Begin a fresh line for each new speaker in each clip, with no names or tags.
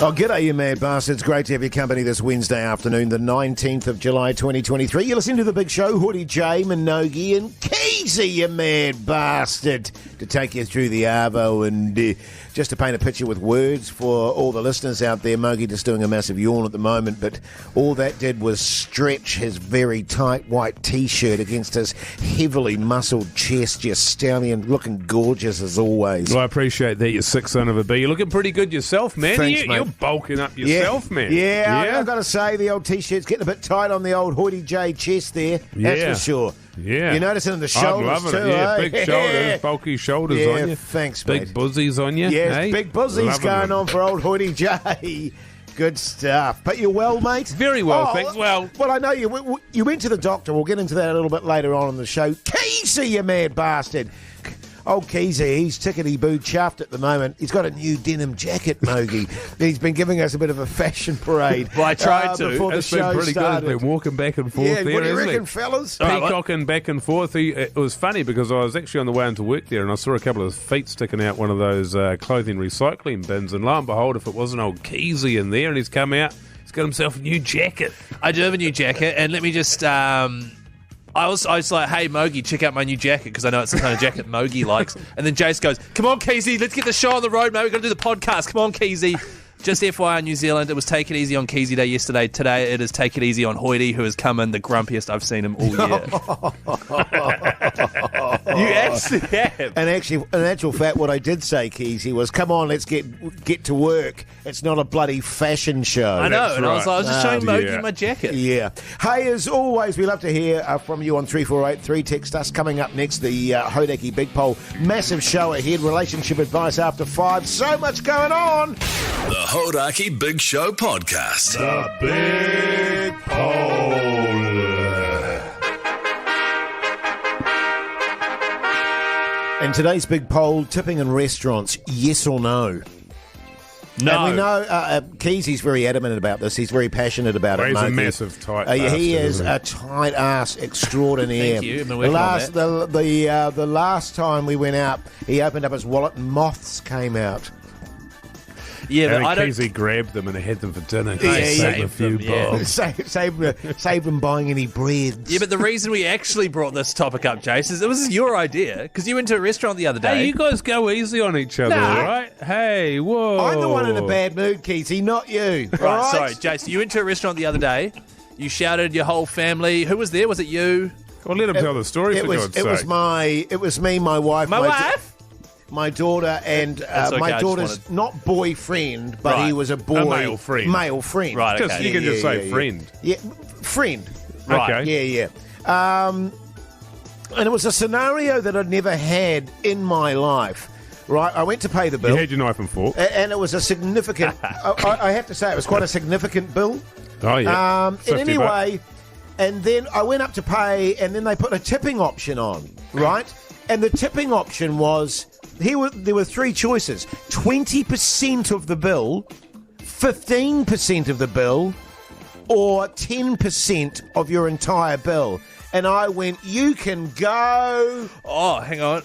Oh, g'day, you mad bastards. Great to have your company this Wednesday afternoon, the 19th of July, 2023. You're listening to The Big Show. Hoodie J, Minogue and Keyzie, you mad bastard, to take you through the Arvo and just to paint a picture with words for all the listeners out there. Mogi just doing a massive yawn at the moment, but all that did was stretch his very tight white T-shirt against his heavily muscled chest, just stallion, looking gorgeous as always.
Well, I appreciate that, you sick son of a bee. You're looking pretty good yourself, man.
Thanks, mate.
You're bulking up yourself, man.
Yeah, I've got to say, the old T-shirt's getting a bit tight on the old Hoodie J chest there, that's for sure.
Yeah.
You notice it in the shoulders
I'm loving
too,
it. Yeah,
eh?
big shoulders, bulky shoulders on you.
Thanks, mate.
Big buzzies on you.
Yes,
eh?
big buzzies
Loving
going
them.
on for old Hoodie J. Good stuff. But you're well, mate?
Very well, thanks. Well,
I know you went to the doctor. We'll get into that a little bit later on in the show. Keyzie, you mad bastard. Old Keyzie, he's tickety-boo chuffed at the moment. He's got a new denim jacket, Mogi. He's been giving us a bit of a fashion parade.
Well, I tried to.
Before the
it's been
show
pretty
started.
good. It's been walking back and forth
Yeah,
there,
what do you
hasn't
reckon,
he?
fellas?
Peacocking back and forth. It was funny because I was actually on the way into work there and I saw a couple of feet sticking out one of those clothing recycling bins, and lo and behold, if it wasn't old Keyzie in there, and he's come out, he's got himself a new jacket.
I do have a new jacket, and let me just... I was like, hey, Mogi, check out my new jacket, because I know it's the kind of jacket Mogi likes. And then Jase goes, come on, Keyzie, let's get the show on the road, mate. We've got to do the podcast. Come on, Keyzie. Just FYI, New Zealand, it was Take It Easy on Keyzie Day yesterday. Today it is Take It Easy on Hoytie, who has come in the grumpiest I've seen him all year. You actually have.
And actually, in actual fact, what I did say, Keyzie, was, come on, let's get to work. It's not a bloody fashion show.
I know,
That's
and I was
right.
just showing Mogi
yeah.
my jacket.
Yeah. Hey, as always, we love to hear from you on 3483. Text us. Coming up next, the Hodaki Big Poll. Massive show ahead. Relationship advice after 5. So much going on.
The Hodaki Big Show Podcast.
The Big Poll. And today's big poll, tipping in restaurants, yes or no?
No.
And we know Keyzie's very adamant about this. He's very passionate about it.
He's a
Mogi.
massive tight
He
bastard,
is
isn't he?
a tight ass extraordinaire.
Thank you. I've been working on that.
The last time we went out, he opened up his wallet and moths came out.
Yeah, but
And
I don't...
Keyzie grabbed them and had them for dinner.
Yeah,
Save
yeah.
a few
Yeah.
bob.
Save them buying any breads.
Yeah, but the reason we actually brought this topic up, Jase, is it was your idea, because you went to a restaurant the other day.
Hey, you guys go easy on each other,
Nah.
all right? Hey, whoa.
I'm the one in a bad mood, Keyzie, not you.
Right,
all right?
sorry, Jase, you went to a restaurant the other day. You shouted your whole family. Who was there? Was it you?
Well, let him tell the story,
It
for
was
God's sake.
it was me, my wife,
My wife?
my daughter, and
That's okay, I
my
just
daughter's
wanted-
not boyfriend, but
Right.
he was a boy.
A male friend.
Male friend.
Right,
Just,
okay.
you can just say friend.
Yeah, friend.
Right.
Okay.
Yeah. And it was a scenario that I'd never had in my life. Right, I went to pay the
You
bill,
had your knife and fork.
and it was a significant. I have to say, it was quite a significant bill.
Oh, yeah.
And
50
anyway, and then I went up to pay, and then they put a tipping option on, right? And the tipping option was, there were 3 choices: 20% of the bill, 15% of the bill, or 10% of your entire bill. And I went, you can go
Oh, hang on.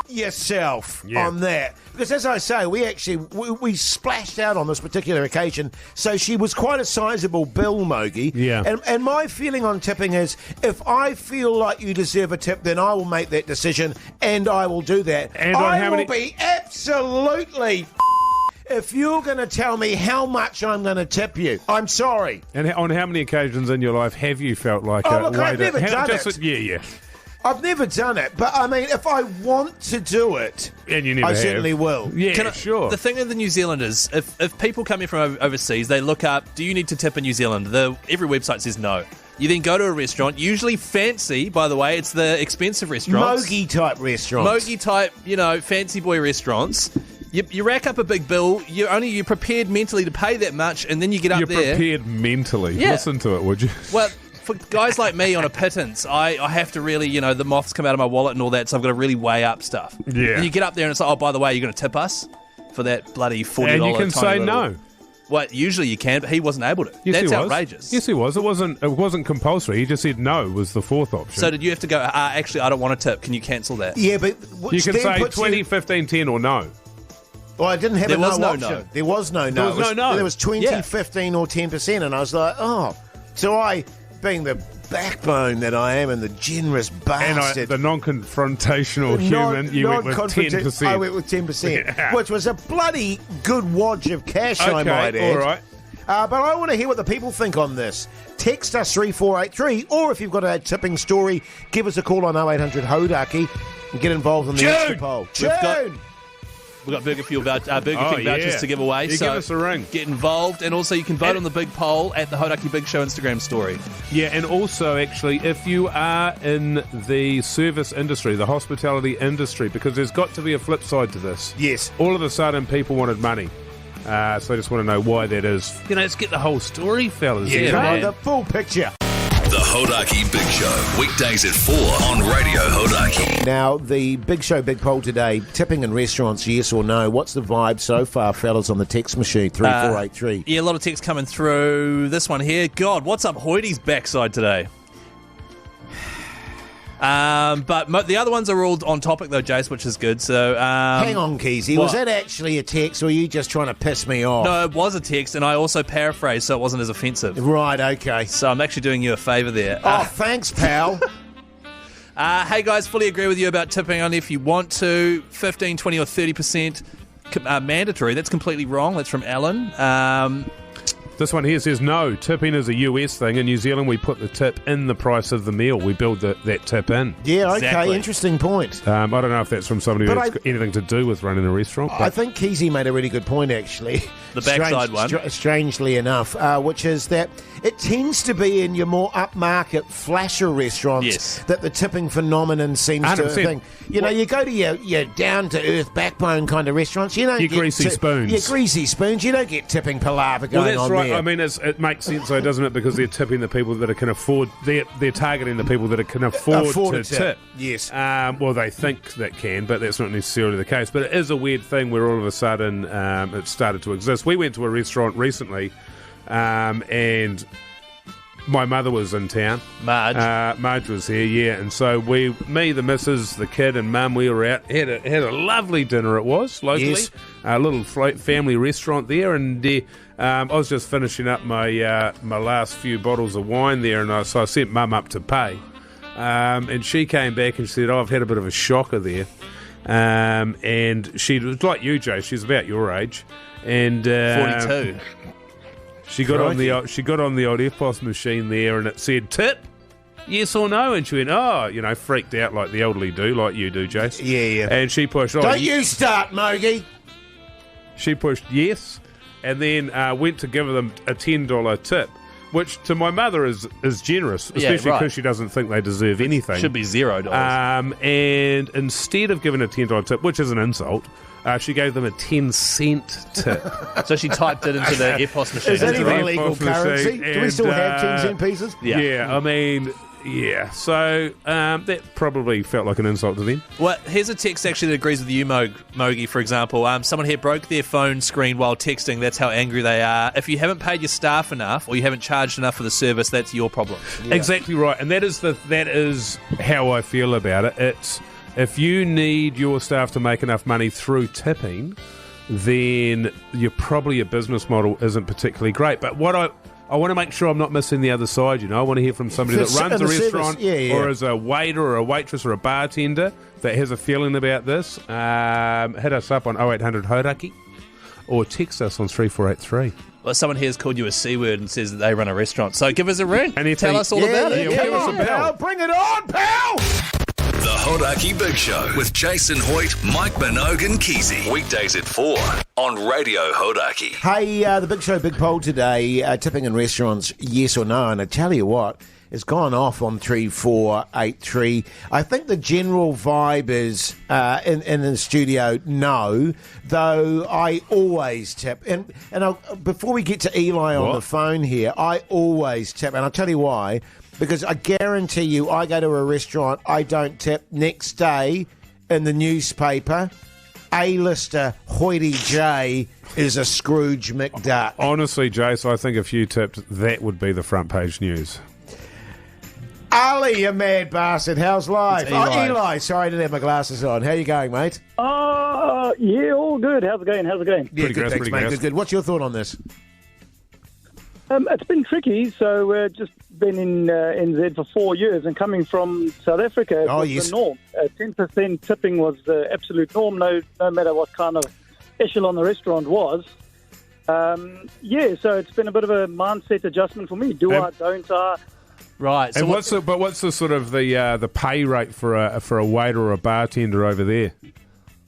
yourself
Yeah.
on that. Because as I say, we splashed out on this particular occasion, so she was quite a sizable bill, Mogi.
Yeah.
And my feeling on tipping is, if I feel like you deserve a tip, then I will make that decision, and I will do that.
And on
I
how
will
many-
be absolutely if you're going to tell me how much I'm going to tip you. I'm sorry.
And on how many occasions in your life have you felt like
Oh,
a
look, I've
waiter?
never done it.
Yeah.
I've never done it, but I mean, if I want to do it,
And you never
I
have.
certainly will.
Yeah, sure.
The thing with the New Zealanders, if people come in from overseas, they look up, do you need to tip in New Zealand? Every website says no. You then go to a restaurant, usually fancy, by the way, it's the expensive restaurants.
Mogi type restaurants.
Mogi type, fancy boy restaurants. You rack up a big bill, you're prepared mentally to pay that much, and then you get up
You're
there.
prepared mentally.
Yeah.
Listen to it, would you?
Well, for guys like me on a pittance, I have to really, the moths come out of my wallet and all that, so I've got to really weigh up stuff.
Yeah.
And you get up there and it's like, oh, by the way, you're going to tip us for that bloody $40
And you can say
tiny little...
no.
Well, usually you can, but he wasn't able to.
Yes,
That's
he was.
outrageous.
Yes, he was. It wasn't compulsory. He just said no was the fourth option.
So did you have to go, actually, I don't want a tip. Can you cancel that?
Yeah, but
you can
then
say
puts
20, 15, 10 or no.
Well, I didn't have
There
a no
was no
option.
no.
There was no no.
There was no no.
There was 20,
Yeah.
15 or 10%, and I was like, oh. So I, being the backbone that I am and the generous
And
bastard.
the non-confrontational human, you went with
non-confrontative-
10%.
I went with 10%,
Yeah.
which was a bloody good wad of cash, I might
Okay,
add.
all right.
But I want to hear what the people think on this. Text us 3483, or if you've got a tipping story, give us a call on 0800 Hodaki and get involved in the
June!
extra poll.
We've got-
June!
We've got Burger King
Oh,
vouchers
yeah.
to give away.
You
so
give us a ring.
Get involved, and also you can vote on the big poll at the Hodaki Big Show Instagram story.
Yeah, and also, actually, if you are in the service industry, the hospitality industry, because there's got to be a flip side to this.
Yes.
All of a sudden, people wanted money. So I just want to know why that is. Let's get the whole story, fellas.
Yeah,
Come on,
man.
the full picture.
The Hodaki Big Show, weekdays at 4 on Radio Hodaki.
Now, the Big Show, Big Poll today, tipping in restaurants, yes or no? What's the vibe so far, fellas, on the text machine, 3483?
Yeah, a lot of text coming through. This one here. God, what's up Hoyt's backside today? But the other ones are all on topic though, Jase, which is good. So
Hang on, Keyzie. Was
what?
that actually a text, or are you just trying to piss me off?
No, it was a text, and I also paraphrased, so it wasn't as offensive.
Right, okay.
So I'm actually doing you a favour there.
Oh, thanks, pal.
Hey guys, fully agree with you about tipping only if you want to. 15, 20 or 30% mandatory. That's completely wrong. That's from Alan.
This one here says, no, tipping is a US thing. In New Zealand, we put the tip in the price of the meal. We build that tip in.
Yeah, okay,
Exactly.
interesting point.
I don't know if that's from somebody
But
that's got anything to do with running a restaurant.
I
But
think Keyzie made a really good point, actually.
The backside one.
Strangely enough, which is that it tends to be in your more upmarket, flasher restaurants
Yes.
that the tipping phenomenon seems to
100%.
thing. You know, you go to your down-to-earth, backbone kind of restaurants, you don't
Your
get
greasy spoons.
Your greasy spoons, you don't get tipping palaver going
well, that's
on
right.
there.
I mean, it makes sense, though, doesn't it? Because they're tipping the people that can afford. They're targeting the people that can afford to
a
tip.
Yes.
Well, they think that can, but that's not necessarily the case. But it is a weird thing where all of a sudden it started to exist. We went to a restaurant recently, and my mother was in town. Marge was here, yeah. And so me, the missus, the kid, and mum, we were out. Had a lovely dinner. It was locally,
Yes.
a little family restaurant there, and I was just finishing up my my last few bottles of wine there, and so I sent mum up to pay, and she came back and said, "Oh, I've had a bit of a shocker there," and she was like you, Jay. She's about your age, and
42.
She got on the old EFTPOS machine there, and it said tip, yes or no, and she went, freaked out like the elderly do, like you do, Jase.
Yeah.
And she pushed.
Don't you start, Mogi.
She pushed yes, and then went to give them a $10 tip, which to my mother is generous,
Yeah,
especially
right.
because she doesn't think they deserve anything.
Should be $0.
And instead of giving a $10 tip, which is an insult, she gave them a 10-cent tip.
So she typed it into the EFTPOS machine.
Is that
It's
even
right
legal
off the
currency?
sheet,
Do we still
and,
have 10 cent pieces?
Yeah.
I mean, yeah. So that probably felt like an insult to them.
Well, here's a text actually that agrees with you, Mogi, for example. Someone here broke their phone screen while texting. That's how angry they are. If you haven't paid your staff enough or you haven't charged enough for the service, that's your problem.
Exactly right, and that is how I feel about it. It's if you need your staff to make enough money through tipping, then your business model isn't particularly great. But what I want to make sure I'm not missing the other side, I want to hear from somebody that runs a restaurant or is a waiter or a waitress or a bartender that has a feeling about this. Hit us up on 0800 Hodaki or text us on 3483.
Well, someone here has called you a C word and says that they run a restaurant. So give us a ring.
Anything-
Tell us all about it.
Yeah,
Come
give us a
on,
bell.
pal. Bring it on, pal.
The Hodaki Big Show with Jason Hoyt, Mike Minogue and Keyzie. Weekdays at 4 on Radio Hodaki.
Hey, the Big Show, Big Poll today, tipping in restaurants, yes or no? And I tell you what, it's gone off on 3483. I think the general vibe is, in the studio, no, though I always tip. And before we get to Eli on the phone here, I always tip, and I'll tell you why. Because I guarantee you, I go to a restaurant, I don't tip. Next day in the newspaper, A-lister Hoity J is a Scrooge McDuck.
Honestly, Jace, I think if you tipped, that would be the front page news.
Ali, you mad bastard. How's life?
It's Eli.
Eli. Sorry, I didn't have my glasses on. How you going, mate?
Yeah, all good. How's it going?
Yeah,
Pretty
good,
gross,
thanks,
pretty
mate.
gross.
Good. What's your thought on this?
It's been tricky. So just been in NZ for 4 years, and coming from South Africa, it was
yes.
the norm. 10% tipping was the absolute norm, no matter what kind of echelon the restaurant was. So it's been a bit of a mindset adjustment for me. Do I, don't I?
Right. So
And what's the sort of the pay rate for a waiter or a bartender over there?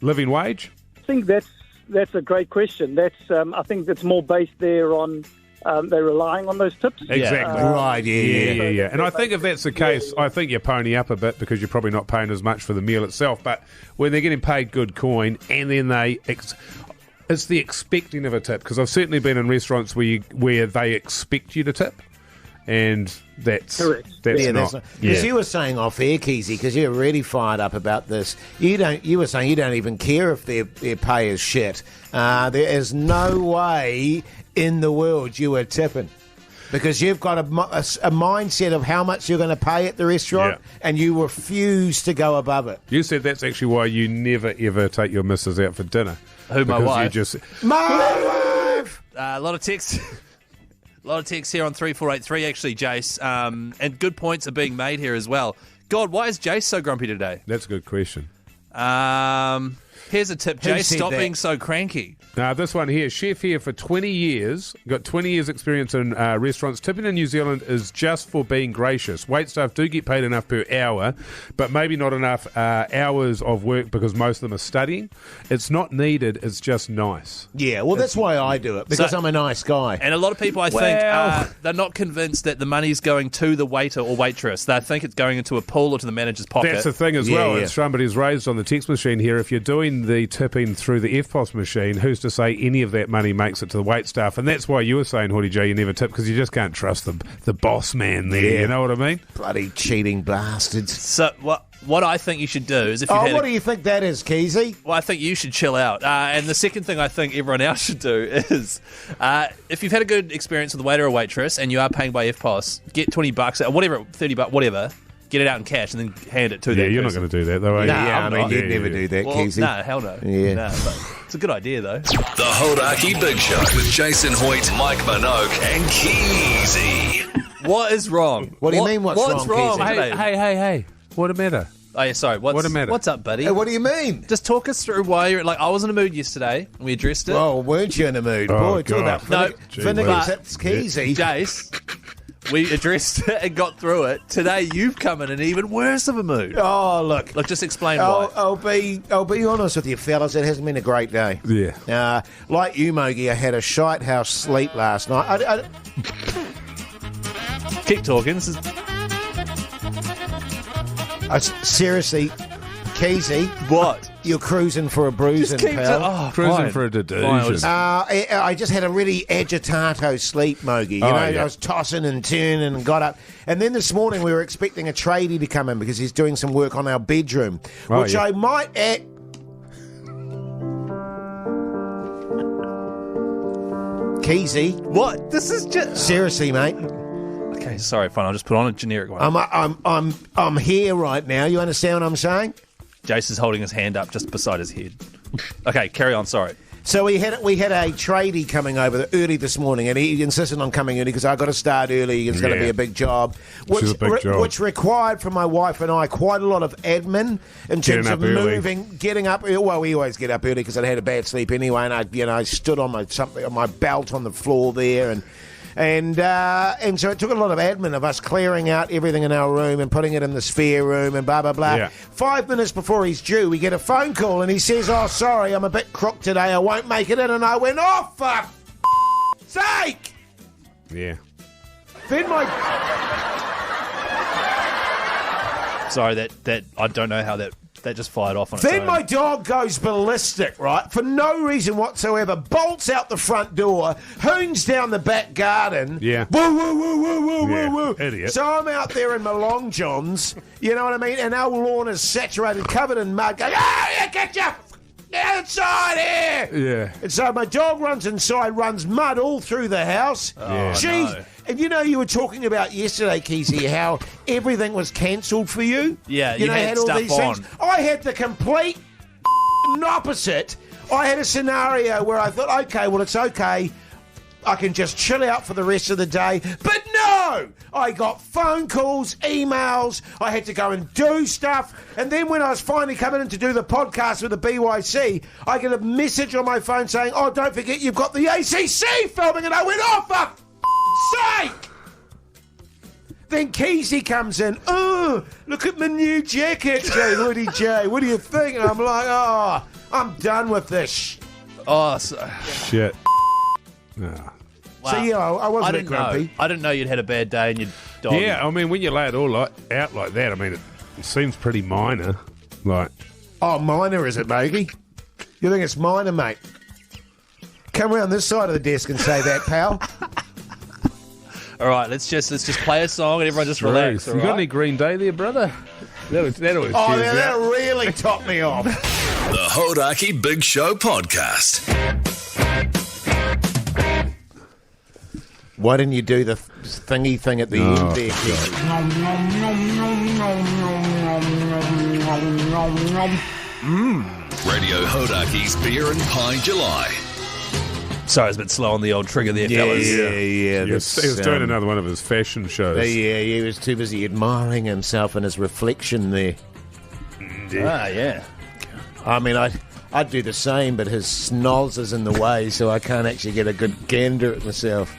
Living wage?
I think that's a great question. I think that's more based there on they're relying on those tips.
Exactly.
Right,
Yeah. And I think if that's the case, I think you pony up a bit because you're probably not paying as much for the meal itself. But when they're getting paid good coin and then it's the expecting of a tip, because I've certainly been in restaurants where they expect you to tip. And that's
Correct.
That's
Yeah,
not.
because you were saying off air, Keyzie, because you're really fired up about this. You were saying you don't even care if their pay is shit. There is no way in the world you were tipping, because you've got a mindset of how much you're going to pay at the restaurant, and you refuse to go above it.
You said that's actually why you never ever take your missus out for dinner.
Who, my
Because
wife?
You just
My wife.
a lot of texts. A lot of texts here on 3483, actually, Jase. And good points are being made here as well. God, why is Jase so grumpy today?
that's a good question.
Here's a tip,
Who
Jase.
said
Stop
that?
being so cranky.
Now, this one here, chef here for 20 years, got 20 years experience in restaurants. Tipping in New Zealand is just for being gracious. Waitstaff do get paid enough per hour, but maybe not enough hours of work because most of them are studying. It's not needed, it's just nice.
Yeah, well, that's why I do it, because
So-
I'm a nice guy.
And a lot of people, I think, they're not convinced that the money's going to the waiter or waitress. They think it's going into a pool or to the manager's pocket.
That's the thing as
Yeah,
well.
yeah.
It's somebody's raised on the text machine here. If you're doing the tipping through the FPOS machine, who's to say any of that money makes it to the wait staff? And that's why you were saying, Horty J, you never tip, because you just can't trust the boss man there.
Yeah.
You know what I mean?
Bloody cheating bastards.
So what I think you should do is if you've
Oh,
had
what do you think that is, Keyzie?
well, I think you should chill out. And the second thing I think everyone else should do is if you've had a good experience with a waiter or waitress and you are paying by FPOS, get $20 or whatever, $30, whatever, get it out in cash and then hand it to
Yeah,
them.
you're not going to do that, though, are you?
No, I
I'm
mean,
not.
you'd never do that,
Well,
Keyzie.
no, hell no.
Yeah.
No, but it's a good idea, though.
The Hodaki Big Show with Jason Hoyt, Mike Minogue, and Keyzie.
What is wrong?
What do you mean, what's wrong, Keyzie?
today?
Hey. What a matter?
Oh, yeah, sorry.
What a matter?
What's up, buddy?
Hey, what do you mean?
Just talk us through why you're like. I was in a mood yesterday. And we addressed it.
Oh, weren't you in a mood?
Oh,
Boy, talk
God.
about
No,
vinegar
but-
tips, Keyzie.
Jace, we addressed it and got through it. Today, you've come in an even worse of a mood.
Oh, look.
Look, just explain why.
I'll be honest with you, fellas. It hasn't been a great day.
Yeah.
Like you, Mogi, I had a shite house sleep last night.
Keep talking. This is
Seriously, Keyzie,
what?
you're cruising for a bruising,
Just keep
pal.
Cruising
fine.
for a
Fine,
delusion.
I'll just-
I just had a really agitato sleep, Mogi. You
Oh,
know,
yeah.
I was tossing and turning and got up. And then this morning we were expecting a tradie to come in because he's doing some work on our bedroom,
Oh,
which
yeah.
I might add. Keyzie,
What? This is just.
seriously, mate.
Okay, sorry, fine. I'll just put on a generic one.
I'm here right now. You understand what I'm saying?
Jace is holding his hand up just beside his head. Okay, carry on. Sorry.
So we had a tradie coming over early this morning, and he insisted on coming early because I got to start early. It's going to
Yeah.
be a big job,
Which is a big job.
which required from my wife and I quite a lot of admin in terms
Getting
of
up early.
moving, getting up. Well, we always get up early because I'd had a bad sleep anyway, and I stood on my belt on the floor there, and so it took a lot of admin of us clearing out everything in our room and putting it in the spare room and blah, blah, blah.
Yeah.
5 minutes before he's due, we get a phone call and he says, "Oh, sorry, I'm a bit crook today. I won't make it in." And I went, "Oh, for sake!"
Yeah.
Then my...
Sorry, that I don't know how that just fired off on its
Then
own.
my dog goes ballistic, right? For no reason whatsoever. Bolts out the front door, hoons down the back garden.
Yeah.
Woo, woo, woo, woo, woo,
Yeah,
woo, woo.
idiot.
So I'm out there in my long johns, you know what I mean? And our lawn is saturated, covered in mud. Going, get you! Get inside here!
Yeah.
And so my dog runs inside, runs mud all through the house.
Yeah.
She's...
no.
And you were talking about yesterday, Keyzie, how everything was cancelled for you.
Yeah, you had
all
stuff
these
on.
things. I had the complete opposite. I had a scenario where I thought, okay, well, it's okay. I can just chill out for the rest of the day. But no! I got phone calls, emails. I had to go and do stuff. And then when I was finally coming in to do the podcast with the BYC, I get a message on my phone saying, oh, don't forget you've got the ACC filming. And I went, oh, for sake! Then Keyzie comes in. Oh, look at my new jacket, Woody J. What do you think? And I'm like, oh, I'm done with this.
Oh,
Shit. No.
wow.
So, I wasn't a bit grumpy.
I didn't know you'd had a bad day and you'd dog.
Yeah, I mean, when you lay it all out like that, I mean, it seems pretty minor. Like,
Oh, minor, is it, Mogi? You think it's minor, mate? Come around this side of the desk and say that, pal.
All right, let's just play a song and everyone just relax.
you
all
got
right?
any Green Day there, brother? That always
Oh,
cheers
now
you
that
up.
really topped me off.
The Hodaki Big Show podcast.
Why didn't you do the thingy thing at the end there, Keyzie?
Radio Hodaki's Beer and Pie July.
Sorry, I was a bit slow on the old trigger there, fellas.
Yeah.
He was doing another one of his fashion shows.
Yeah, he was too busy admiring himself and his reflection there.
Ah, yeah.
I mean, I'd do the same, but his snoz is in the way, so I can't actually get a good gander at myself.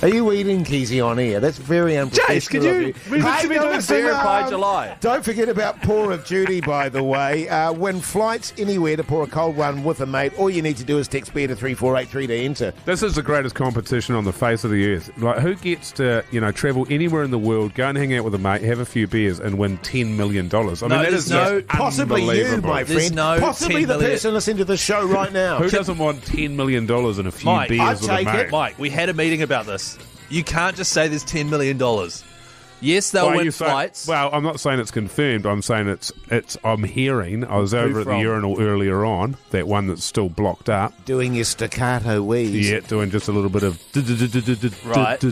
Are you eating, Keyzie, on air? That's very unprofessional.
Jase, could you? We meant to be doing Beer and Pie July.
Don't forget about Pour of Duty, by the way. Win flights anywhere to pour a cold one with a mate. All you need to do is text beer to 3483 to enter.
This is the greatest competition on the face of the earth. Like, who gets to, travel anywhere in the world, go and hang out with a mate, have a few beers, and win $10 million? I mean, that is just
possibly you,
unbelievable.
my
There's
friend.
no
Possibly
10
the
million.
person listening to the show right now.
Who doesn't want $10 million and a few
Mike,
beers
I'd
with a
take
mate?
it.
Mike, we had a meeting about this. You can't just say there's $10 million. Yes, they'll
Why are
win
you saying-
flights.
Well, I'm not saying it's confirmed. I'm saying it's. I'm hearing. I was over at the
from?
urinal earlier on. That one that's still blocked up.
Doing your staccato wheeze.
Yeah, doing just a little bit of
Right.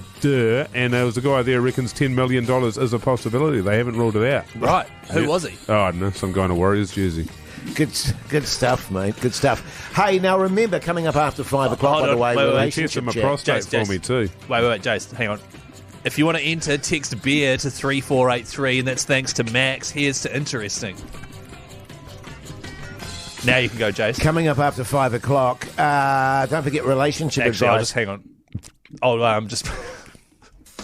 and there was a guy there reckons $10 million is a possibility. They haven't ruled it out.
Right. Who
Yeah.
was he?
Oh, I don't know. Some guy in a Warriors jersey.
Good stuff, mate. Good stuff. Hey, now remember, coming up after 5 o'clock,
hold
by the
on,
way,
wait, wait,
He
relationship
tested my
chat.
prostate
Jase.
for me too.
Wait, Jase, hang on. If you want to enter, text beer to 3483, and that's thanks to Max. Here's to interesting. Now you can go, Jase.
Coming up after 5 o'clock, don't forget relationship
Actually, I'll
advice.
just hang on. Oh, I'm just.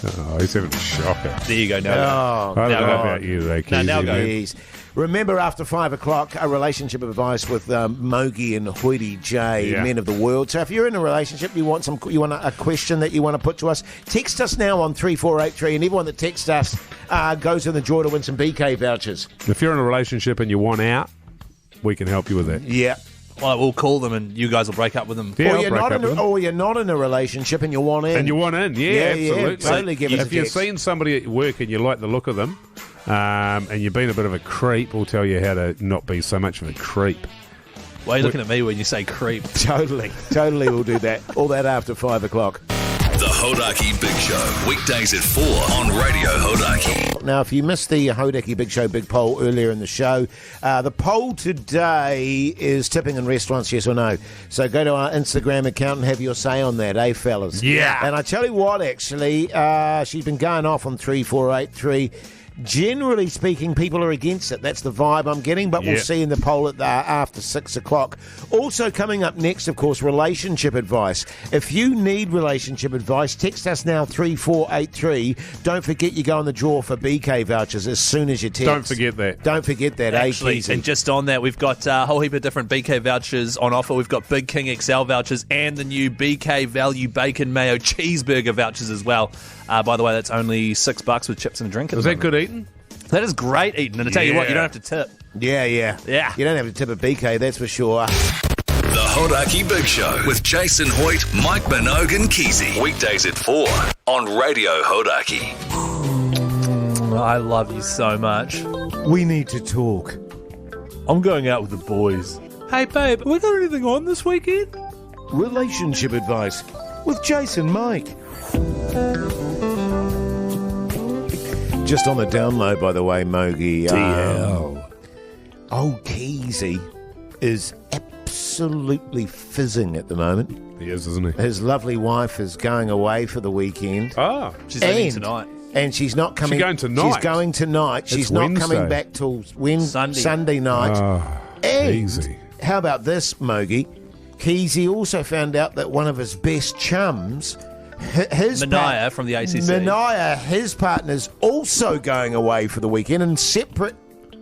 Oh, he's having a shocker.
There you go. Now,
Oh,
I don't
Now
know
go.
about you, though,
No, now
Keyzie,
go.
man.
Jeez. Remember, after 5 o'clock, a relationship advice with Mogi and Hoity J,
Yeah.
men of the world. So if you're in a relationship, you want a question that you want to put to us, text us now on 3483, and everyone that texts us goes in the draw to win some BK vouchers.
If you're in a relationship and you want out, we can help you with that.
Yeah.
well, we'll call them, and you guys will break up with them.
Yeah,
or,
I'll
you're
break
not
up
in
with
a,
them.
or you're not in a relationship and you want in.
And you want in,
Yeah,
absolutely.
totally give us a
If you've
text.
seen somebody at work and you like the look of them, and you've been a bit of a creep, we'll tell you how to not be so much of a creep.
Why are you looking at me when you say creep?
Totally we'll do that. All that after 5 o'clock.
The Hodaki Big Show, weekdays at 4 on Radio Hodaki.
Now, if you missed the Hodaki Big Show Big Poll earlier in the show, the poll today is tipping in restaurants, yes or no. So go to our Instagram account and have your say on that, eh, fellas?
Yeah.
And I tell you what, actually, she's been going off on 3483. Generally speaking, people are against it. That's the vibe I'm getting, but we'll
Yeah.
see in the poll at after 6 o'clock. Also coming up next, of course, relationship advice. If you need relationship advice, text us now 3483. Don't forget you go in the draw for BK vouchers as soon as you text.
Don't forget that.
Don't forget that,
Actually,
Keyzie?
and just on that, we've got a whole heap of different BK vouchers on offer. We've got Big King XL vouchers and the new BK Value Bacon Mayo Cheeseburger vouchers as well. By the way, that's only $6 with chips and a drink.
Is that good eating?
That is great eating. And I tell you what, you don't have to tip.
Yeah.
Yeah.
You don't have to tip a BK, that's for sure.
The Hodaki Big Show with Jason Hoyt, Mike Minogue and Keyzie. Weekdays at 4 on Radio Hodaki.
I love you so much.
We need to talk.
I'm going out with the boys. Hey, babe, have we got anything on this weekend?
Relationship advice with Jason Mike. Just on the download, by the way, Mogi.
DL.
Old Keyzie is absolutely fizzing at the moment.
He is, isn't he?
His lovely wife is going away for the weekend.
Ah.
She's leaving tonight.
And she's not coming.
She's going tonight?
She's going tonight. She's
It's
not
Wednesday.
coming back till
Sunday.
Sunday night. And
easy.
how about this, Mogi? Keyzie also found out that one of his best chums, his
Mania from the ACC.
Mania, his partner's also going away for the weekend in separate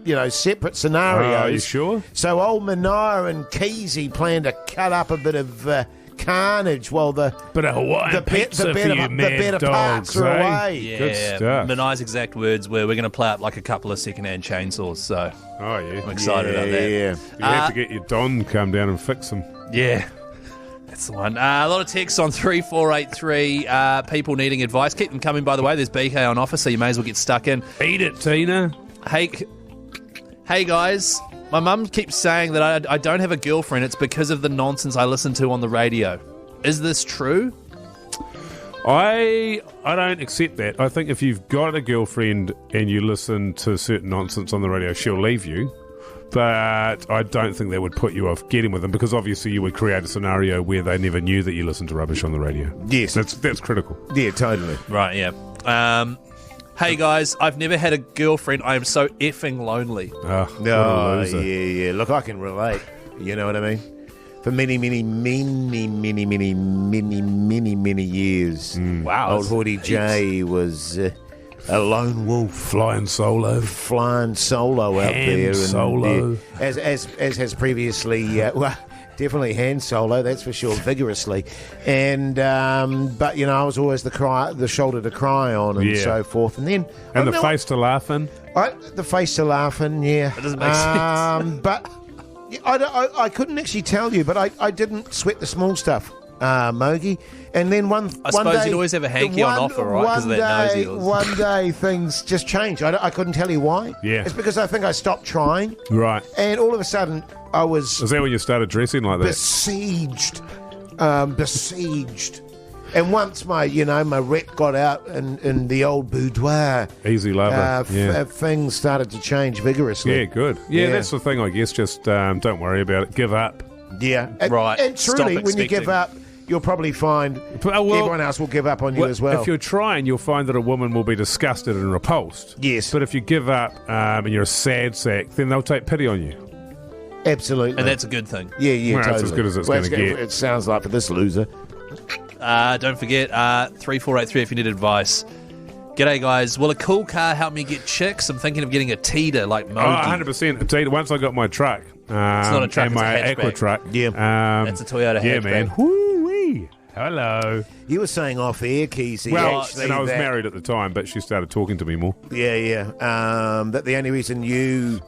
scenarios.
Are you sure?
So old Mania and Keyzie plan to cut up a bit of carnage while the
Bit of Hawaiian pizza for you mad
parts
dogs,
are
eh?
away.
Yeah,
Good stuff.
Mania's exact words were, we're going to play out like a couple of second-hand chainsaws, so
Oh, yeah.
I'm excited about that.
Yeah.
You have to get your Don come down and fix them.
Yeah, that's the one. A lot of texts on 3483, people needing advice. Keep them coming, by the way. There's BK on offer, so you may as well get stuck in.
Eat it, Tina.
Hey guys, my mum keeps saying that I don't have a girlfriend. It's because of the nonsense I listen to on the radio. Is this true?
I don't accept that. I think if you've got a girlfriend and you listen to certain nonsense on the radio, she'll leave you. But I don't think that would put you off getting with them, because obviously you would create a scenario where they never knew that you listened to rubbish on the radio.
Yes.
That's critical.
Yeah, totally.
Right, yeah. Hey guys, I've never had a girlfriend. I am so effing lonely.
Oh, what a
Oh,
loser.
yeah. Look, I can relate. You know what I mean? For many years.
Wow.
Old Hoodie J was a lone wolf.
Flying solo.
Flying solo out
Ham
there.
solo.
As has previously, well, definitely hand solo, that's for sure, vigorously. And, but, I was always the shoulder to cry on and
Yeah.
so forth. And then...
And
I
the
don't know,
face to laugh in.
the face to laughing, yeah.
That doesn't make sense.
But I couldn't actually tell you, but I didn't sweat the small stuff, Mogi. And then one
suppose
day,
you'd always have a hanky on offer, right, 'cause of that nose of yours.
One day things just changed. I couldn't tell you why.
Yeah.
It's because I think I stopped trying,
Right.
and all of a sudden I was
Is that when you started dressing like that?
besieged. And once my rep got out in the old boudoir,
Easy lover. Yeah.
things started to change vigorously.
Yeah, good. Yeah,
Yeah.
that's the thing, I guess. Just don't worry about it. Give up.
Yeah, and,
Right.
And
Stop
truly, when you
expecting.
give up, you'll probably find
well-
everyone else will give up on you as well.
If you're trying, you'll find that a woman will be disgusted and repulsed.
Yes.
But if you give up and you're a sad sack, then they'll take pity on you.
Absolutely,
And that's a good thing.
yeah,
Well,
totally.
that's as good as it's
Well,
gonna get.
It sounds like for this loser.
Don't forget, 3483 if you need advice. G'day, guys. Will a cool car help me get chicks? I'm thinking of getting a Teeter like
Oh,
Mogi.
100%. Indeed, once I got my truck. It's
not a truck,
and
it's a
my
hatchback.
Aqua truck.
Yeah.
That's a Toyota
Yeah,
hatchback.
man. Woo-wee. Hello.
You were saying off air, Keyzie.
Well,
actually,
and I was
that-
married at the time, but she started talking to me more.
Yeah. That the only reason you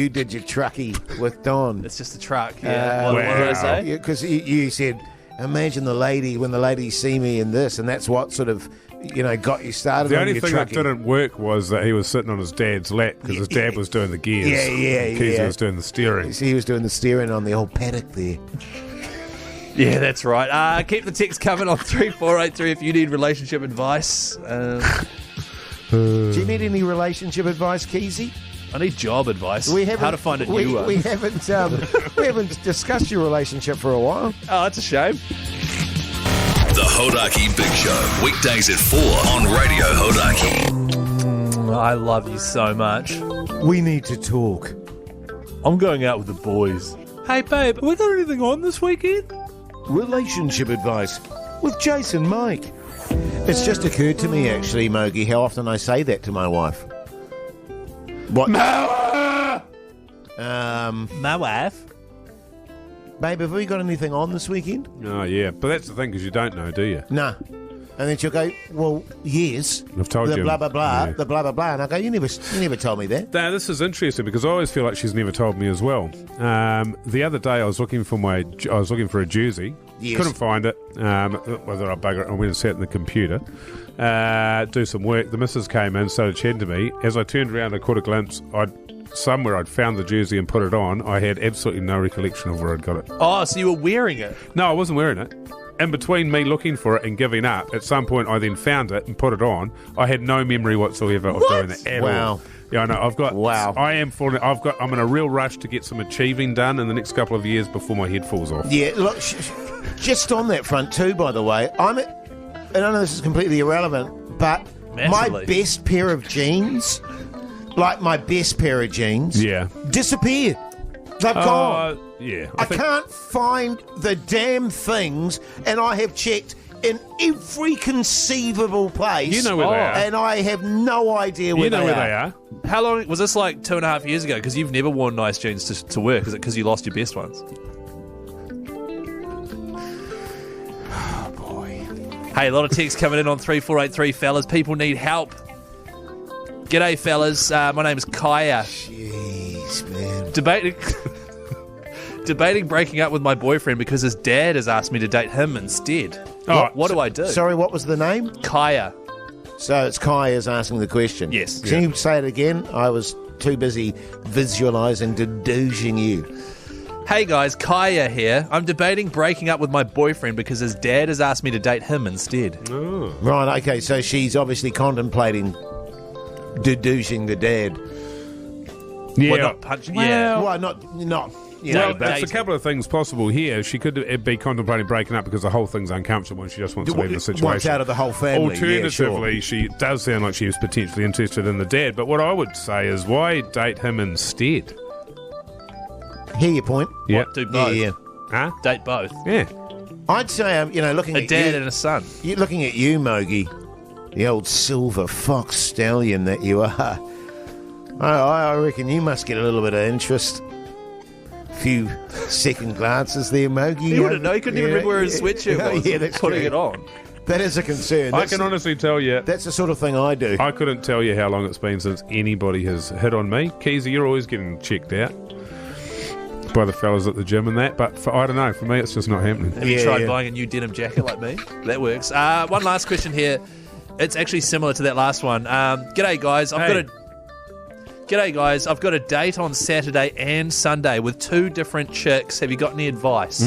did your truckie with Don.
It's just a truck. Yeah. What did I
wow.
say?
Because you said, imagine when the ladies see me in this, and that's what sort of, got you started
The
on
only
your
thing that
trucking.
didn't work was that he was sitting on his dad's lap because his dad was doing the gears.
Yeah.
Keyzie was doing the steering.
He was doing the steering on the old paddock there.
Yeah, that's right. Keep the text coming on 3483 if you need relationship advice.
Do you need any relationship advice, Keyzie?
I need job advice.
We haven't.
How to find a
we,
new one.
we haven't. We haven't discussed your relationship for a while.
Oh, that's a shame.
The Hodaki Big Show, weekdays at 4 on Radio Hodaki.
I love you so much.
We need to talk.
I'm going out with the boys. Hey, babe, have we got anything on this weekend?
Relationship advice with Jase and Mike. It's just occurred to me, actually, Mogi, how often I say that to my wife. What?
My wife.
Babe, have we got anything on this weekend?
Oh, yeah. But that's the thing, because you don't know, do you?
No. And then she'll go, well, yes.
I've told
the
you.
blah, blah, blah,
Yeah.
the blah, blah, blah. And I go, you never told me that.
Now, this is interesting because I always feel like she's never told me as well. The other day I was looking for a jersey.
Yes.
Couldn't find it. Whether I bugger it, I went and sat in the computer, do some work. The missus came in, started chatting to me. As I turned around, I caught a glimpse. I'd found the jersey and put it on. I had absolutely no recollection of where I'd got it.
Oh, so you were wearing it?
No, I wasn't wearing it. in between me looking for it and giving up, at some point I then found it and put it on. I had no memory whatsoever of doing it at all. Yeah, I know. I'm in a real rush to get some achieving done in the next couple of years before my head falls off.
Yeah, look, just on that front too, by the way, and I know this is completely irrelevant, but
Massively.
my best pair of jeans,
Yeah.
disappeared. They've gone.
Yeah.
I can't find the damn things, and I have checked in every conceivable place.
You know where they are.
And I have no idea where
You know
they
where
are.
they are.
How long was this? Like 2.5 years ago? Because you've never worn nice jeans to work. Is it because you lost your best ones?
Oh, boy.
Hey, a lot of texts coming in on 3483, fellas. People need help. G'day, fellas. My name's Kaya.
Jeez, man.
Debating breaking up with my boyfriend because his dad has asked me to date him instead.
Oh,
What do I do?
Sorry, what was the name?
Kaya.
So it's Kai is asking the question.
Yes.
Can you say it again? I was too busy visualising dedooging you.
Hey guys, Kaya here. I'm debating breaking up with my boyfriend because his dad has asked me to date him instead.
Oh.
Right, okay, so she's obviously contemplating dedooging the dad.
Yeah.
Well, not punching. Yeah.
Well, not you
Well,
know,
there's a
dating.
couple of things possible here. She could be contemplating breaking up because the whole thing's uncomfortable and she just wants to leave the situation.
wants out of the whole family.
Alternatively, she does sound like she was potentially interested in the dad. But what I would say is, why date him instead?
Hear your point.
Yeah.
Do both.
Yeah.
Huh?
Date both.
Yeah.
I'd say, looking
A
at
dad
you,
and a son.
looking at you, Mogi, the old silver fox stallion that you are. I reckon you must get a little bit of interest. Few second glances there, Mogi.
He wouldn't know. He couldn't even remember where his sweatshirt was.
Yeah, that's
putting
true.
it on.
That is a concern.
I can honestly tell you,
That's the sort of thing I do.
I couldn't tell you how long it's been since anybody has hit on me. Keyzie, you're always getting checked out by the fellas at the gym and that, but I don't know, for me it's just not happening.
Have you
Yeah,
tried
yeah.
buying a new denim jacket like me? That works. One last question here. It's actually similar to that last one. G'day, guys. I've got a date on Saturday and Sunday with 2 different chicks. Have you got any advice?